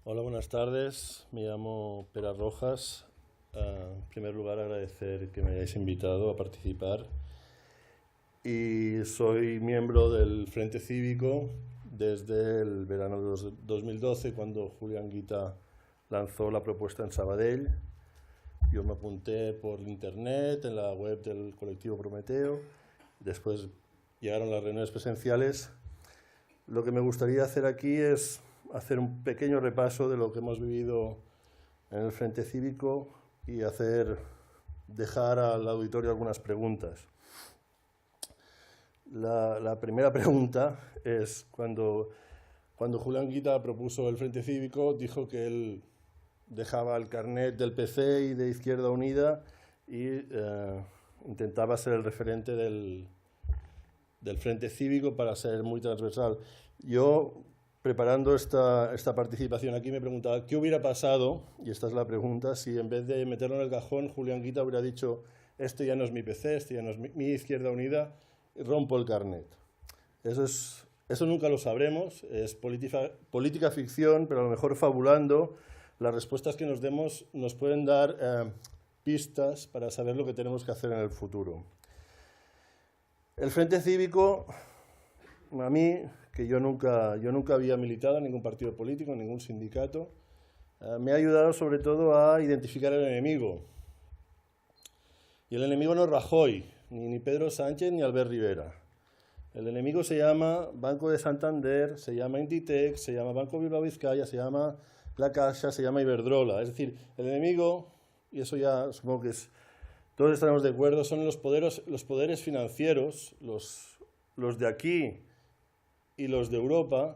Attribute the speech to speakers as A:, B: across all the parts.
A: Hola, buenas tardes. Me llamo Pere Rojas. En primer lugar, agradecer que me hayáis invitado a participar. Y soy miembro del Frente Cívico desde el verano de 2012, cuando Julián Guita lanzó la propuesta en Sabadell. Yo me apunté por internet, en la web del colectivo Prometeo. Después llegaron las reuniones presenciales. Lo que me gustaría hacer aquí es hacer un pequeño repaso de lo que hemos vivido en el Frente Cívico y dejar al auditorio algunas preguntas. La primera pregunta es, cuando Julián Guita propuso el Frente Cívico, dijo que él dejaba el carnet del PC y de Izquierda Unida y intentaba ser el referente del Frente Cívico para ser muy transversal. Yo, preparando esta participación aquí, me preguntaba qué hubiera pasado, y esta es la pregunta, si en vez de meterlo en el cajón, Julián Guita hubiera dicho: este ya no es mi PC, este ya no es mi Izquierda Unida, rompo el carnet. Eso nunca lo sabremos, es política ficción, pero a lo mejor fabulando, las respuestas que nos demos nos pueden dar pistas para saber lo que tenemos que hacer en el futuro. El Frente Cívico, a mí, que yo nunca había militado en ningún partido político, en ningún sindicato, me ha ayudado sobre todo a identificar el enemigo. Y el enemigo no es Rajoy, ni Pedro Sánchez, ni Albert Rivera. El enemigo se llama Banco de Santander, se llama Inditex, se llama Banco Bilbao Vizcaya, se llama La Caixa, se llama Iberdrola. Es decir, el enemigo, y eso ya supongo que todos estaremos de acuerdo, son los poderes financieros, los de aquí y los de Europa,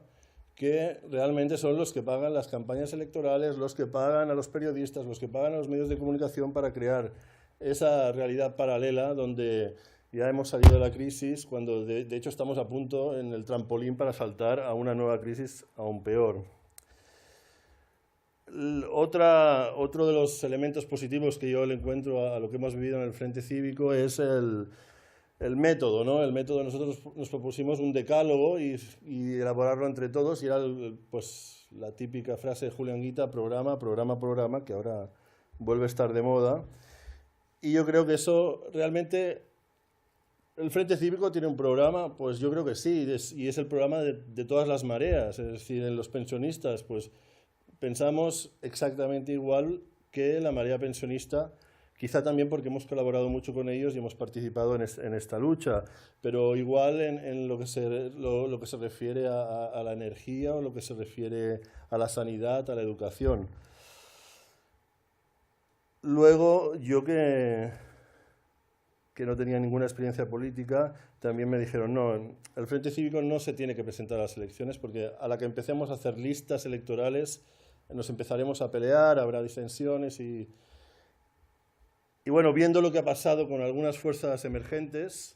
A: que realmente son los que pagan las campañas electorales, los que pagan a los periodistas, los que pagan a los medios de comunicación para crear esa realidad paralela donde ya hemos salido de la crisis, cuando de hecho estamos a punto en el trampolín para saltar a una nueva crisis aún peor. Otro de los elementos positivos que yo le encuentro a lo que hemos vivido en el Frente Cívico es el método, ¿no? El método, nosotros nos propusimos un decálogo y elaborarlo entre todos, y era pues la típica frase de Julián Guita: programa, programa, programa, que ahora vuelve a estar de moda. Y yo creo que eso realmente... ¿El Frente Cívico tiene un programa? Pues yo creo que sí, y es el programa de todas las mareas. Es decir, en los pensionistas, pues pensamos exactamente igual que la marea pensionista, quizá también porque hemos colaborado mucho con ellos y hemos participado en esta lucha, pero igual en lo que se refiere a la energía, o lo que se refiere a la sanidad, a la educación. Luego, yo que no tenía ninguna experiencia política, también me dijeron: no, el Frente Cívico no se tiene que presentar a las elecciones, porque a la que empecemos a hacer listas electorales nos empezaremos a pelear, habrá disensiones y bueno, viendo lo que ha pasado con algunas fuerzas emergentes,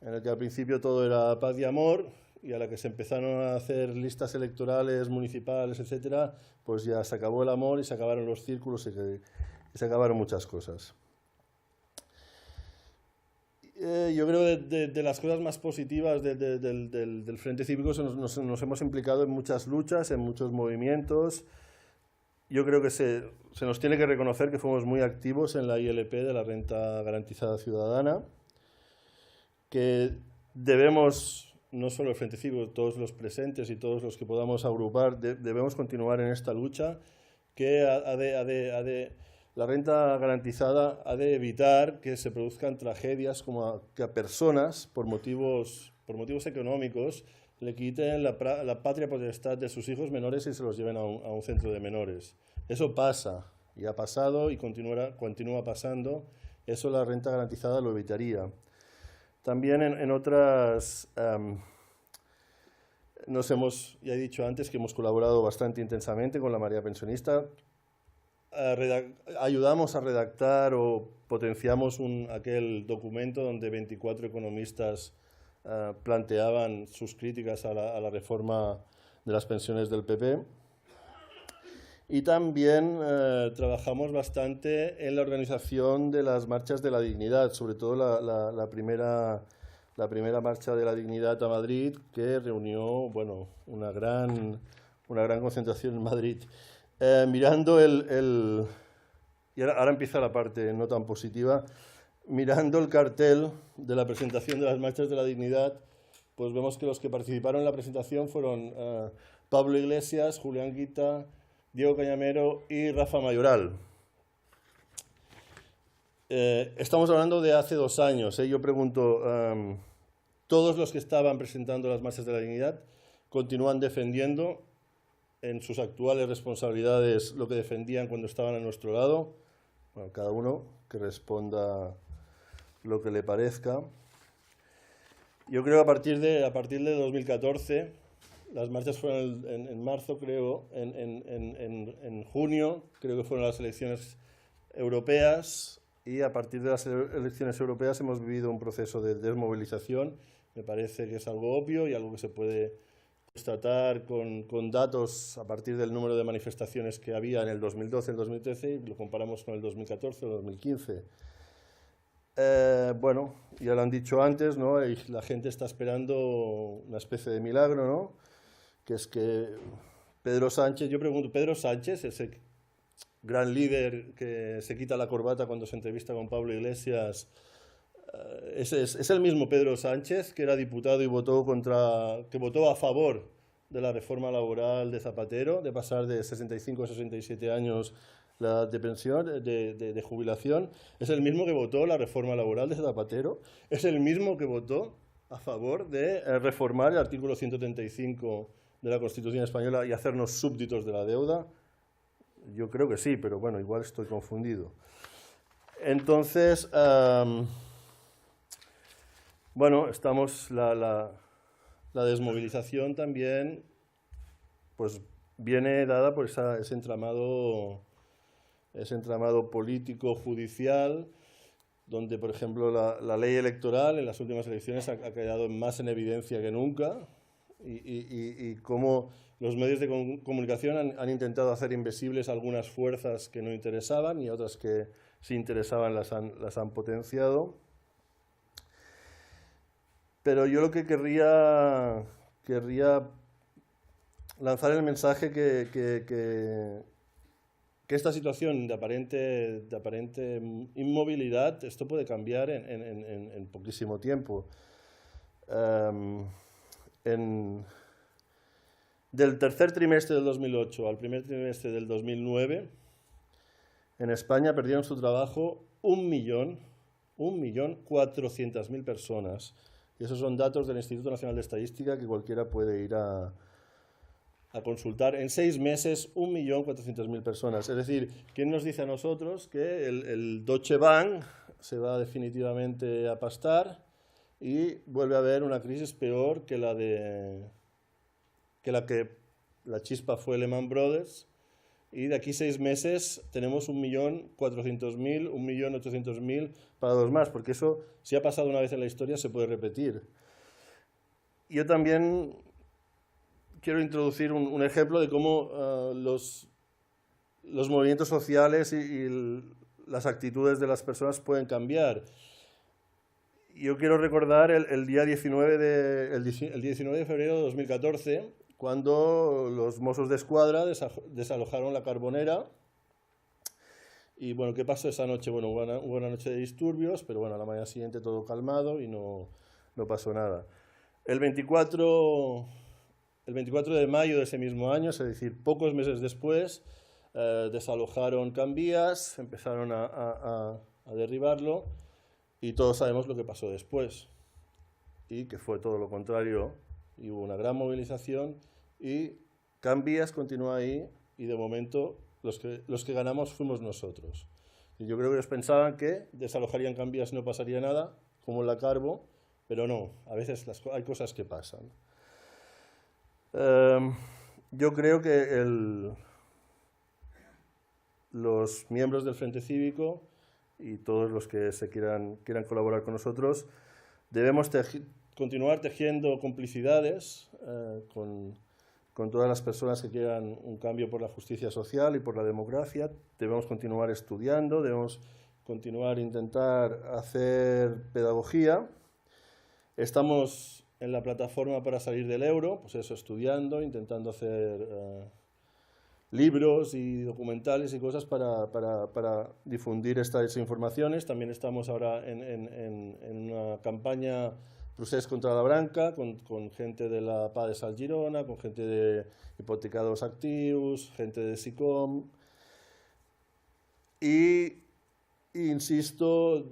A: en el que al principio todo era paz y amor, y a la que se empezaron a hacer listas electorales municipales, etcétera, pues ya se acabó el amor y se acabaron los círculos y se acabaron muchas cosas. Yo creo que de las cosas más positivas del Frente Cívico nos hemos implicado en muchas luchas, en muchos movimientos. Yo creo que se nos tiene que reconocer que fuimos muy activos en la ILP de la Renta Garantizada Ciudadana, que debemos, no solo el Frente Cívico, todos los presentes y todos los que podamos agrupar, debemos continuar en esta lucha, que la renta garantizada ha de evitar que se produzcan tragedias como que a personas, por motivos económicos, le quiten la patria potestad de sus hijos menores y se los lleven a un centro de menores. Eso pasa, y ha pasado y continúa pasando. Eso la renta garantizada lo evitaría. También en otras... ya he dicho antes que hemos colaborado bastante intensamente con la marea pensionista. Ayudamos a redactar o potenciamos aquel documento donde 24 economistas planteaban sus críticas a la reforma de las pensiones del PP. Y también trabajamos bastante en la organización de las marchas de la dignidad, sobre todo la primera marcha de la dignidad a Madrid, que reunió, bueno, una gran concentración en Madrid. Mirando y ahora empieza la parte no tan positiva. Mirando el cartel de la presentación de las Marchas de la Dignidad, pues vemos que los que participaron en la presentación fueron Pablo Iglesias, Julián Guita, Diego Cañamero y Rafa Mayoral. Estamos hablando de hace 2 años. Yo pregunto, ¿todos los que estaban presentando las Marchas de la Dignidad continúan defendiendo en sus actuales responsabilidades lo que defendían cuando estaban a nuestro lado? Bueno, cada uno que responda lo que le parezca. Yo creo que a partir de 2014, las marchas fueron en marzo, creo, en junio, creo que fueron las elecciones europeas, y a partir de las elecciones europeas hemos vivido un proceso de desmovilización. Me parece que es algo obvio y algo que se puede constatar con datos a partir del número de manifestaciones que había en el 2012, el 2013, y lo comparamos con el 2014 o 2015. Bueno, ya lo han dicho antes, ¿no? Y la gente está esperando una especie de milagro, ¿no? Que es que Pedro Sánchez, yo pregunto, ¿Pedro Sánchez, ese gran líder que se quita la corbata cuando se entrevista con Pablo Iglesias, es el mismo Pedro Sánchez que era diputado y que votó a favor de la reforma laboral de Zapatero, de pasar de 65 a 67 años la de pensión, de jubilación? Es el mismo que votó la reforma laboral de Zapatero, es el mismo que votó a favor de reformar el artículo 135 de la Constitución española y hacernos súbditos de la deuda. Yo creo que sí, pero bueno, igual estoy confundido. Entonces, bueno, la desmovilización también pues viene dada por ese entramado político, judicial, donde, por ejemplo, la ley electoral en las últimas elecciones ha quedado más en evidencia que nunca, y cómo los medios de comunicación han intentado hacer invisibles algunas fuerzas que no interesaban y otras que sí interesaban las han potenciado. Pero yo lo que querría lanzar el mensaje que esta situación de aparente inmovilidad, esto puede cambiar en poquísimo tiempo. Del tercer trimestre del 2008 al primer trimestre del 2009, en España perdieron su trabajo 1.400.000 personas. Y esos son datos del Instituto Nacional de Estadística que cualquiera puede ir a consultar. En 6 meses, 1.400.000 personas. Es decir, ¿quién nos dice a nosotros que el Deutsche Bank se va definitivamente a pastar y vuelve a haber una crisis peor que la la chispa fue Lehman Brothers, y de aquí 6 meses tenemos 1.400.000, 1.800.000 para 2 más, porque eso, si ha pasado una vez en la historia, se puede repetir. Yo también quiero introducir un ejemplo de cómo los movimientos sociales y las actitudes de las personas pueden cambiar. Yo quiero recordar el día 19 de febrero de 2014, cuando los Mossos d'Esquadra desalojaron la Carbonera. Y bueno, ¿qué pasó esa noche? Bueno, hubo una noche de disturbios, pero bueno, a la mañana siguiente todo calmado y no pasó nada. El 24 de mayo de ese mismo año, es decir, pocos meses después, desalojaron Can Vías, empezaron a derribarlo, y todos sabemos lo que pasó después, y que fue todo lo contrario, y hubo una gran movilización, y Can Vías continúa ahí, y de momento los que ganamos fuimos nosotros. Y yo creo que ellos pensaban que desalojarían Can Vías y no pasaría nada, como en la Carbo, pero no, a veces hay cosas que pasan. Yo creo que los miembros del Frente Cívico y todos los que quieran colaborar con nosotros debemos continuar tejiendo complicidades con todas las personas que quieran un cambio por la justicia social y por la democracia. Debemos continuar estudiando, debemos continuar intentar hacer pedagogía. Estamos en la plataforma para salir del euro, pues eso, estudiando, intentando hacer libros y documentales y cosas para difundir estas informaciones. También estamos ahora en una campaña Procés contra la Branca, con gente de la PA de Sal Girona, con gente de Hipotecados Actius, gente de SICOM. Y, insisto,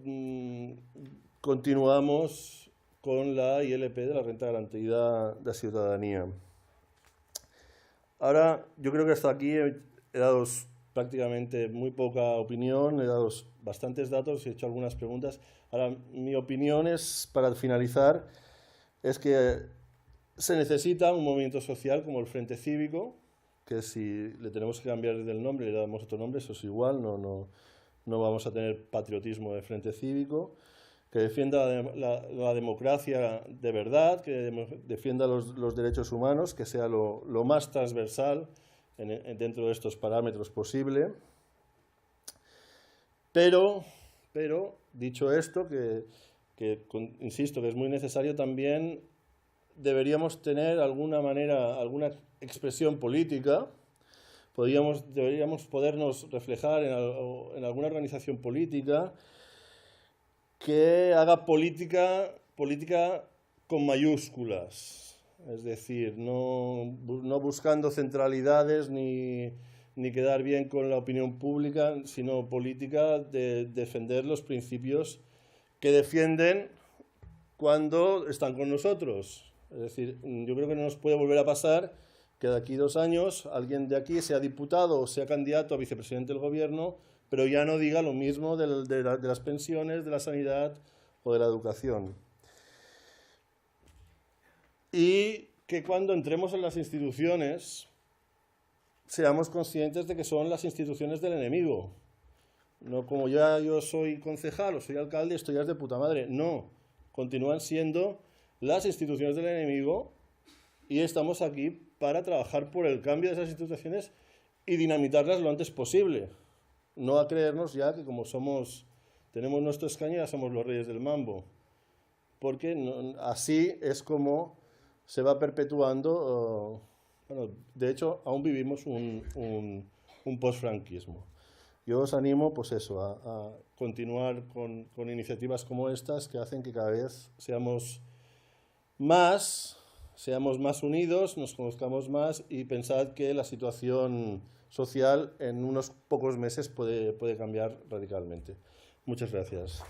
A: continuamos con la ILP de la Renta Garantida de Ciudadanía. Ahora, yo creo que hasta aquí he dado prácticamente muy poca opinión, he dado bastantes datos y he hecho algunas preguntas. Ahora, mi opinión es, para finalizar, es que se necesita un movimiento social como el Frente Cívico, que si le tenemos que cambiar el nombre y le damos otro nombre, eso es igual, no vamos a tener patriotismo de Frente Cívico, que defienda la democracia de verdad, que defienda los derechos humanos, que sea lo más transversal dentro de estos parámetros posible. Pero dicho esto, insisto que es muy necesario también, deberíamos tener alguna expresión política, deberíamos podernos reflejar en alguna organización política que haga política con mayúsculas, es decir, no buscando centralidades ni quedar bien con la opinión pública, sino política de defender los principios que defienden cuando están con nosotros. Es decir, yo creo que no nos puede volver a pasar que de aquí 2 años alguien de aquí sea diputado o sea candidato a vicepresidente del gobierno, pero ya no diga lo mismo de las pensiones, de la sanidad o de la educación. Y que cuando entremos en las instituciones seamos conscientes de que son las instituciones del enemigo. No como yo soy concejal o soy alcalde, esto ya es de puta madre. No, continúan siendo las instituciones del enemigo y estamos aquí para trabajar por el cambio de esas instituciones y dinamitarlas lo antes posible. No a creernos ya que como tenemos nuestro escaño, ya somos los reyes del mambo. Porque así es como se va perpetuando. Bueno, de hecho, aún vivimos un postfranquismo. Yo os animo, pues eso, a continuar con iniciativas como estas que hacen que cada vez seamos más unidos, nos conozcamos más y pensad que la situación social en unos pocos meses puede cambiar radicalmente. Muchas gracias.